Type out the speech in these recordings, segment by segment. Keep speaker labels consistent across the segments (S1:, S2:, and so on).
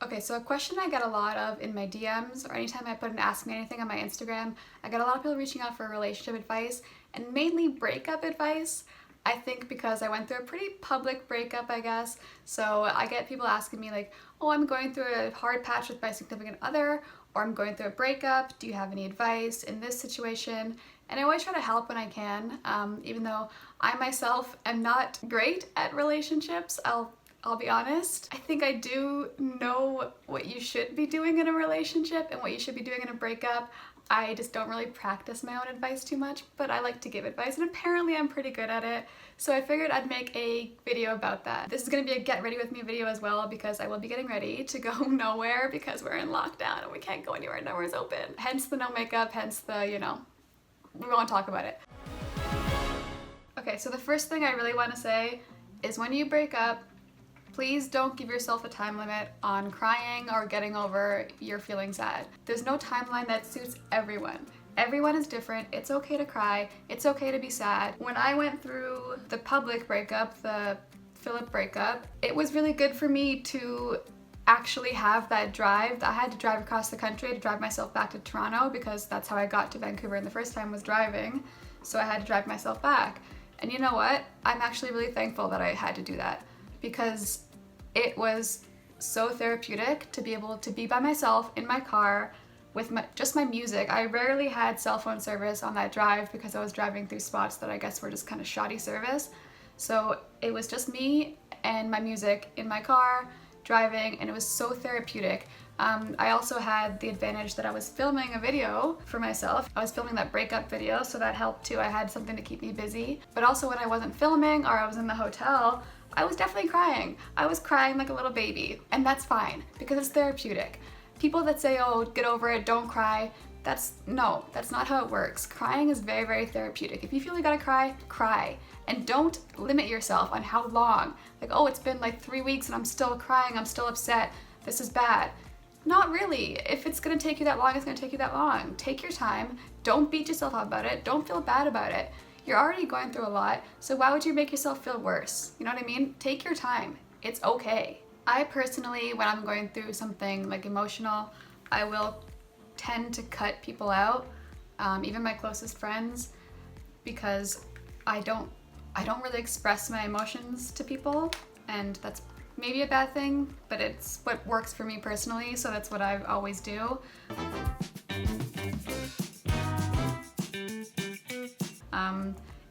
S1: Okay, so a question I get a lot of in my DMs or anytime I put an ask me anything on my Instagram, I get a lot of people reaching out for relationship advice and mainly breakup advice. I think because I went through a pretty public breakup, I guess. So I get people asking me like, oh, I'm going through a hard patch with my significant other, or I'm going through a breakup. Do you have any advice in this situation? And I always try to help when I can, even though I myself am not great at relationships. I'll be honest. I think I do know what you should be doing in a relationship and what you should be doing in a breakup. I just don't really practice my own advice too much, but I like to give advice and apparently I'm pretty good at it. So I figured I'd make a video about that. This is gonna be a get ready with me video as well because I will be getting ready to go nowhere because we're in lockdown and we can't go anywhere, nowhere's open. Hence the no makeup, hence the, we won't talk about it. Okay, so the first thing I really wanna say is when you break up, please don't give yourself a time limit on crying or getting over your feeling sad. There's no timeline that suits everyone. Everyone is different. It's okay to cry. It's okay to be sad. When I went through the public breakup, the Philip breakup, it was really good for me to actually have that drive. I had to drive across the country to drive myself back to Toronto because that's how I got to Vancouver and the first time was driving. So I had to drive myself back. And you know what? I'm actually really thankful that I had to do that because it was so therapeutic to be able to be by myself in my car with just my music. I rarely had cell phone service on that drive because I was driving through spots that I guess were just kind of shoddy service. So it was just me and my music in my car driving, and it was so therapeutic. I also had the advantage that I was filming a video for myself. I was filming that breakup video, so that helped too. I had something to keep me busy. But also when I wasn't filming or I was in the hotel, I was definitely crying. I was crying like a little baby, and that's fine because it's therapeutic. People that say, oh, get over it, don't cry, that's not how it works. Crying is very, very therapeutic. If you feel you gotta cry, cry. And don't limit yourself on how long. Like, oh, it's been like 3 weeks and I'm still crying, I'm still upset, this is bad. Not really. If it's gonna take you that long, it's gonna take you that long. Take your time, don't beat yourself up about it, don't feel bad about it. You're already going through a lot, so why would you make yourself feel worse? You know what I mean? Take your time. It's okay. I personally, when I'm going through something like emotional, I will tend to cut people out, even my closest friends, because I don't really express my emotions to people, and that's maybe a bad thing, but it's what works for me personally, so that's what I always do.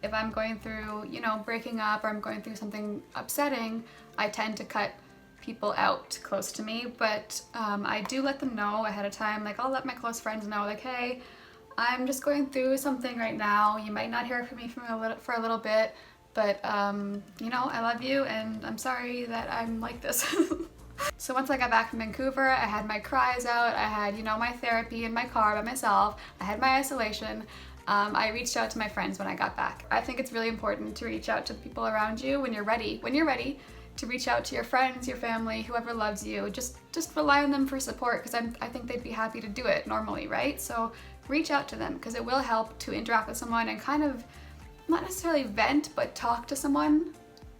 S1: If I'm going through, breaking up or I'm going through something upsetting, I tend to cut people out close to me, but I do let them know ahead of time. Like, I'll let my close friends know, like, hey, I'm just going through something right now. You might not hear from me for a little bit, but I love you and I'm sorry that I'm like this. So once I got back from Vancouver, I had my cries out, I had, my therapy in my car by myself, I had my isolation. I reached out to my friends when I got back. I think it's really important to reach out to the people around you when you're ready. When you're ready to reach out to your friends, your family, whoever loves you, just rely on them for support because I think they'd be happy to do it normally, right? So reach out to them because it will help to interact with someone and kind of not necessarily vent, but talk to someone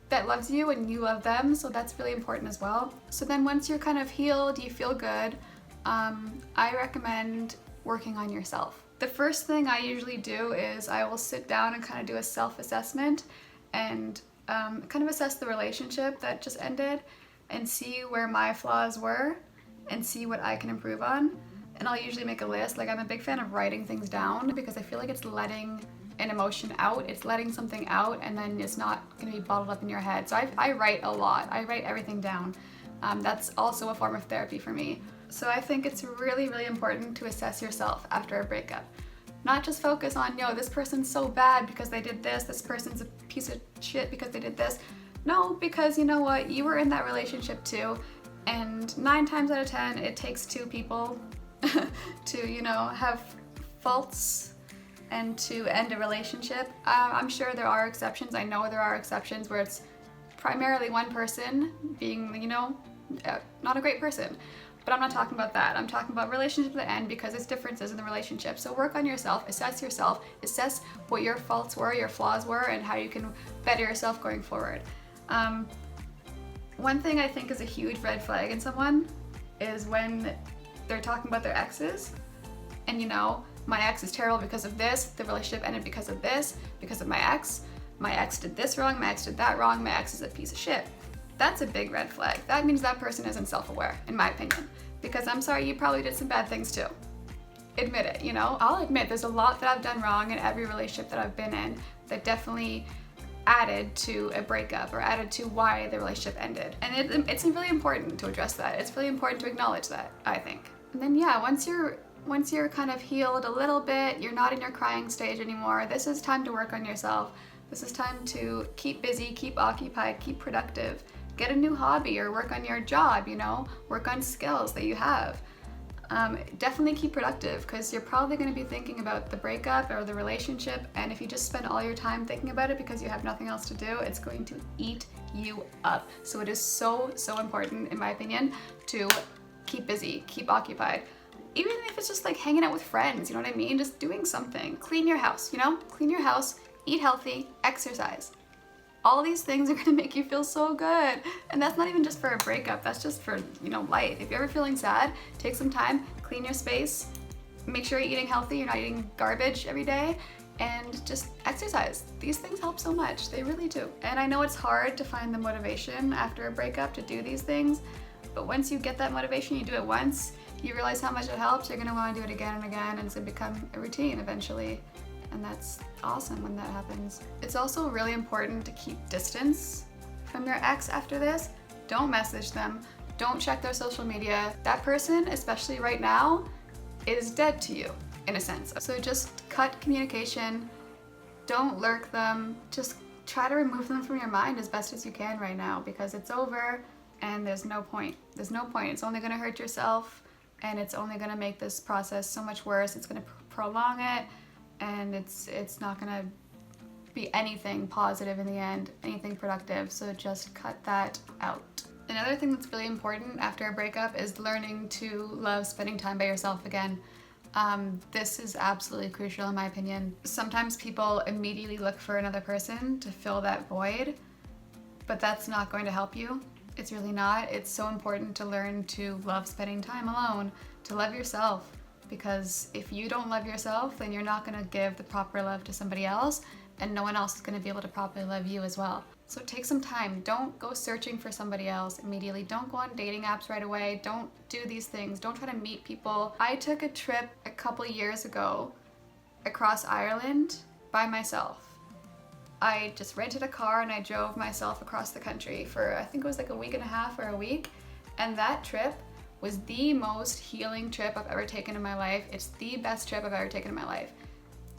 S1: that loves you and you love them. So that's really important as well. So then once you're kind of healed, you feel good, I recommend working on yourself. The first thing I usually do is I will sit down and kind of do a self-assessment and kind of assess the relationship that just ended and see where my flaws were and see what I can improve on. And I'll usually make a list. Like, I'm a big fan of writing things down because I feel like it's letting an emotion out, it's letting something out, and then it's not going to be bottled up in your head. So I write a lot. I write everything down. That's also a form of therapy for me. So I think it's really, really important to assess yourself after a breakup. Not just focus on, this person's so bad because they did this person's a piece of shit because they did this. No, because you know what? You were in that relationship too, and 9 times out of 10, it takes 2 people to, have faults and to end a relationship. I'm sure there are exceptions. I know there are exceptions where it's primarily one person being, not a great person. But I'm not talking about that. I'm talking about relationships that end because there's differences in the relationship. So work on yourself, assess what your faults were, your flaws were, and how you can better yourself going forward. One thing I think is a huge red flag in someone is when they're talking about their exes and, you know, my ex is terrible because of this, the relationship ended because of this, because of my ex did this wrong, my ex did that wrong, my ex is a piece of shit. That's a big red flag. That means that person isn't self-aware, in my opinion. Because I'm sorry, you probably did some bad things too. Admit it, you know? I'll admit there's a lot that I've done wrong in every relationship that I've been in that definitely added to a breakup or added to why the relationship ended. And it's really important to address that. It's really important to acknowledge that, I think. And then yeah, once you're kind of healed a little bit, you're not in your crying stage anymore, this is time to work on yourself. This is time to keep busy, keep occupied, keep productive. Get a new hobby or work on your job, you know? Work on skills that you have. Definitely keep productive because you're probably going to be thinking about the breakup or the relationship, and if you just spend all your time thinking about it because you have nothing else to do, it's going to eat you up. So it is so important, in my opinion, to keep busy, keep occupied. Even if it's just like hanging out with friends, you know what I mean? Just doing something. Clean your house, you know? Clean your house, eat healthy, exercise. All these things are gonna make you feel so good. And that's not even just for a breakup, that's just for, you know, life. If you're ever feeling sad, take some time, clean your space, make sure you're eating healthy, you're not eating garbage every day, and just exercise. These things help so much, they really do. And I know it's hard to find the motivation after a breakup to do these things, but once you get that motivation, you do it once, you realize how much it helps, you're gonna wanna do it again and again, and it's gonna become a routine eventually. And that's awesome when that happens. It's also really important to keep distance from your ex after this. Don't message them. Don't check their social media. That person, especially right now, is dead to you, in a sense. So just cut communication. Don't lurk them. Just try to remove them from your mind as best as you can right now because it's over and there's no point. There's no point. It's only gonna hurt yourself and it's only gonna make this process so much worse. It's gonna prolong it. And it's not gonna be anything positive in the end, anything productive, so just cut that out. Another thing that's really important after a breakup is learning to love spending time by yourself again. This is absolutely crucial in my opinion. Sometimes people immediately look for another person to fill that void, but that's not going to help you. It's really not. It's so important to learn to love spending time alone, to love yourself. Because if you don't love yourself, then you're not going to give the proper love to somebody else, and no one else is going to be able to properly love you as well. So take some time. Don't go searching for somebody else immediately. Don't go on dating apps right away. Don't do these things. Don't try to meet people. I took a trip a couple years ago across Ireland by myself. I just rented a car and I drove myself across the country for, I think it was like a week and a half or a week, and that trip was the most healing trip I've ever taken in my life. It's the best trip I've ever taken in my life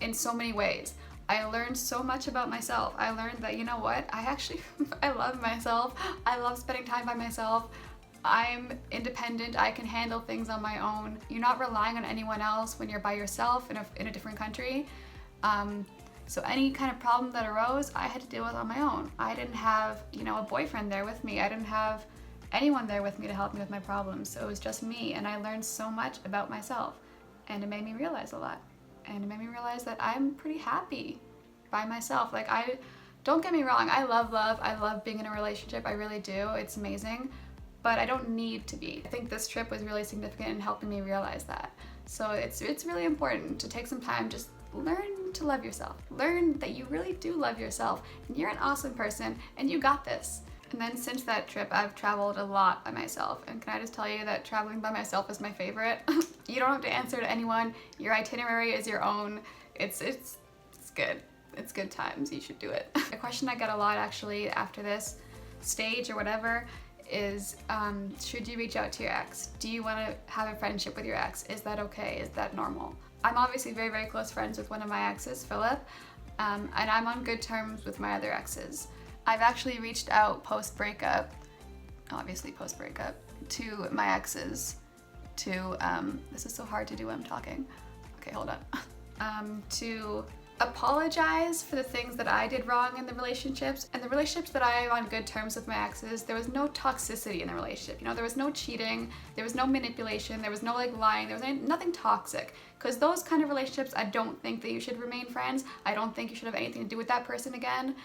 S1: in so many ways. I learned so much about myself. I learned that, you know what, I love myself. I love spending time by myself. I'm independent. I can handle things on my own. You're not relying on anyone else when you're by yourself in a different country. So any kind of problem that arose, I had to deal with on my own. I didn't have, you know, a boyfriend there with me. I didn't have anyone there with me to help me with my problems. So it was just me, and I learned so much about myself, and it made me realize a lot. And it made me realize that I'm pretty happy by myself. Like, don't get me wrong, I love love. I love being in a relationship. I really do. It's amazing, but I don't need to be. I think this trip was really significant in helping me realize that. So it's really important to take some time, just learn to love yourself. Learn that you really do love yourself, and you're an awesome person, and you got this. And then since that trip, I've traveled a lot by myself. And can I just tell you that traveling by myself is my favorite? You don't have to answer to anyone. Your itinerary is your own. It's good. It's good times. You should do it. A question I get a lot actually after this stage or whatever is, should you reach out to your ex? Do you want to have a friendship with your ex? Is that okay? Is that normal? I'm obviously very close friends with one of my exes, Philip, and I'm on good terms with my other exes. I've actually reached out post-breakup, to my exes to, this is so hard to do when I'm talking. Okay, hold on. To apologize for the things that I did wrong in the relationships. And the relationships that I am on good terms with my exes, there was no toxicity in the relationship. You know, there was no cheating, there was no manipulation, there was no like lying, there was nothing toxic. Because those kind of relationships, I don't think that you should remain friends. I don't think you should have anything to do with that person again.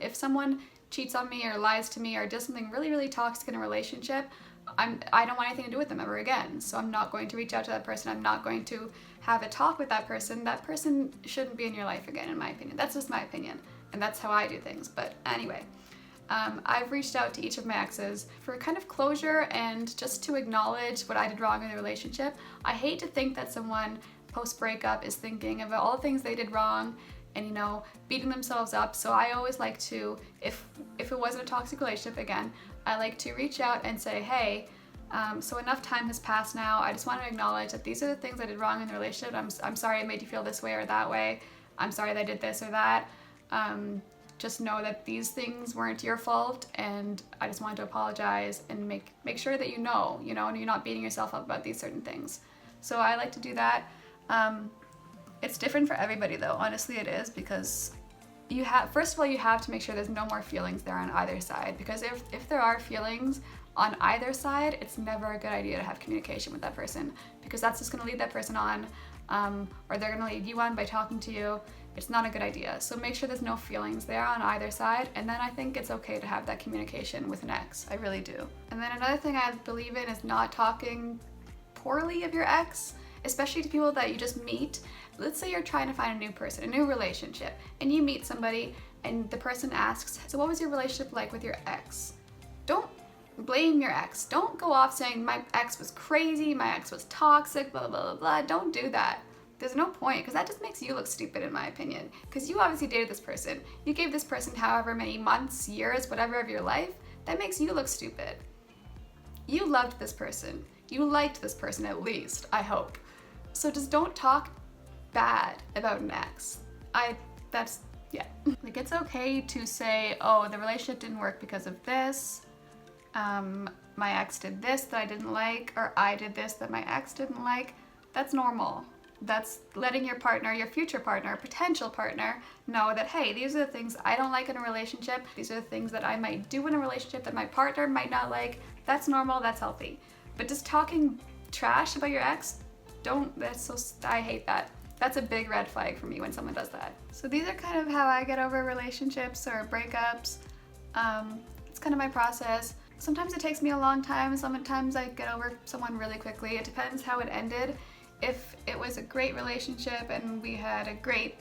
S1: If someone cheats on me or lies to me or does something really toxic in a relationship, I don't want anything to do with them ever again. So I'm not going to reach out to that person. I'm not going to have a talk with that person. That person shouldn't be in your life again, in my opinion. That's just my opinion. And that's how I do things. But anyway, I've reached out to each of my exes for kind of closure and just to acknowledge what I did wrong in the relationship. I hate to think that someone post-breakup is thinking of all the things they did wrong and, you know, beating themselves up. So I always like to, if it wasn't a toxic relationship again, I like to reach out and say, hey, so enough time has passed now. I just want to acknowledge that these are the things I did wrong in the relationship. I'm sorry I made you feel this way or that way. I'm sorry that I did this or that. Just know that these things weren't your fault, and I just wanted to apologize and make sure that you know, and you're not beating yourself up about these certain things. So I like to do that. It's different for everybody though, honestly it is, because first of all, you have to make sure there's no more feelings there on either side, because if there are feelings on either side, it's never a good idea to have communication with that person, because that's just going to lead that person on, or they're going to lead you on by talking to you. It's not a good idea. So make sure there's no feelings there on either side, and then I think it's okay to have that communication with an ex. I really do. And then another thing I believe in is not talking poorly of your ex, especially to people that you just meet. Let's say you're trying to find a new person, a new relationship, and you meet somebody and the person asks, so what was your relationship like with your ex? Don't blame your ex. Don't go off saying my ex was crazy, my ex was toxic, blah, blah, blah, blah. Don't do that. There's no point, because that just makes you look stupid in my opinion. Because you obviously dated this person. You gave this person however many months, years, whatever of your life. That makes you look stupid. You loved this person. You liked this person at least, I hope. So just don't talk bad about an ex. Yeah. Like, it's okay to say, oh, the relationship didn't work because of this. My ex did this that I didn't like, or I did this that my ex didn't like. That's normal. That's letting your partner, your future partner, potential partner, know that, hey, these are the things I don't like in a relationship. These are the things that I might do in a relationship that my partner might not like. That's normal, that's healthy. But just talking trash about your ex, I hate that. That's a big red flag for me when someone does that. So these are kind of how I get over relationships or breakups. It's kind of my process. Sometimes it takes me a long time. Sometimes I get over someone really quickly. It depends how it ended. If it was a great relationship and we had a great,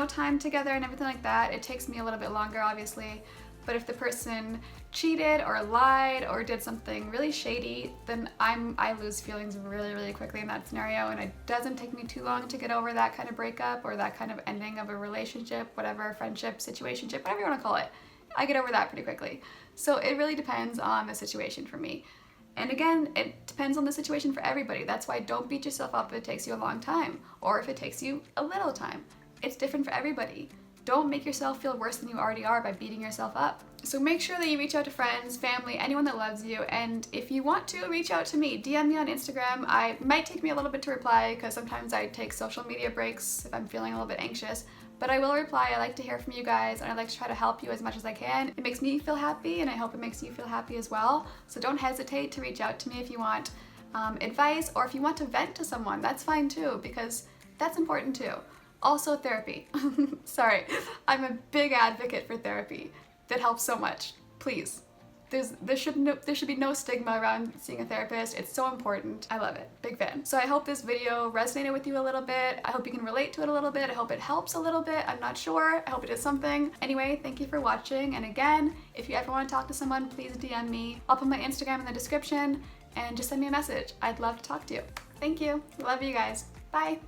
S1: time together and everything like that, it takes me a little bit longer, obviously. But if the person cheated or lied or did something really shady, then I lose feelings really, really quickly in that scenario, and it doesn't take me too long to get over that kind of breakup or that kind of ending of a relationship, whatever, friendship, situationship, whatever you want to call it. I get over that pretty quickly. So it really depends on the situation for me. And again, it depends on the situation for everybody. That's why don't beat yourself up if it takes you a long time, or if it takes you a little time. It's different for everybody. Don't make yourself feel worse than you already are by beating yourself up. So make sure that you reach out to friends, family, anyone that loves you, and if you want to, reach out to me. DM me on Instagram. It might take me a little bit to reply because sometimes I take social media breaks if I'm feeling a little bit anxious, but I will reply. I like to hear from you guys, and I like to try to help you as much as I can. It makes me feel happy, and I hope it makes you feel happy as well. So don't hesitate to reach out to me if you want advice, or if you want to vent to someone. That's fine too, because that's important too. Also, therapy. Sorry, I'm a big advocate for therapy. That helps so much. Please. There should be no stigma around seeing a therapist. It's so important. I love it. Big fan. So I hope this video resonated with you a little bit. I hope you can relate to it a little bit. I hope it helps a little bit. I'm not sure. I hope it did something. Anyway, thank you for watching. And again, if you ever want to talk to someone, please DM me. I'll put my Instagram in the description and just send me a message. I'd love to talk to you. Thank you. Love you guys. Bye.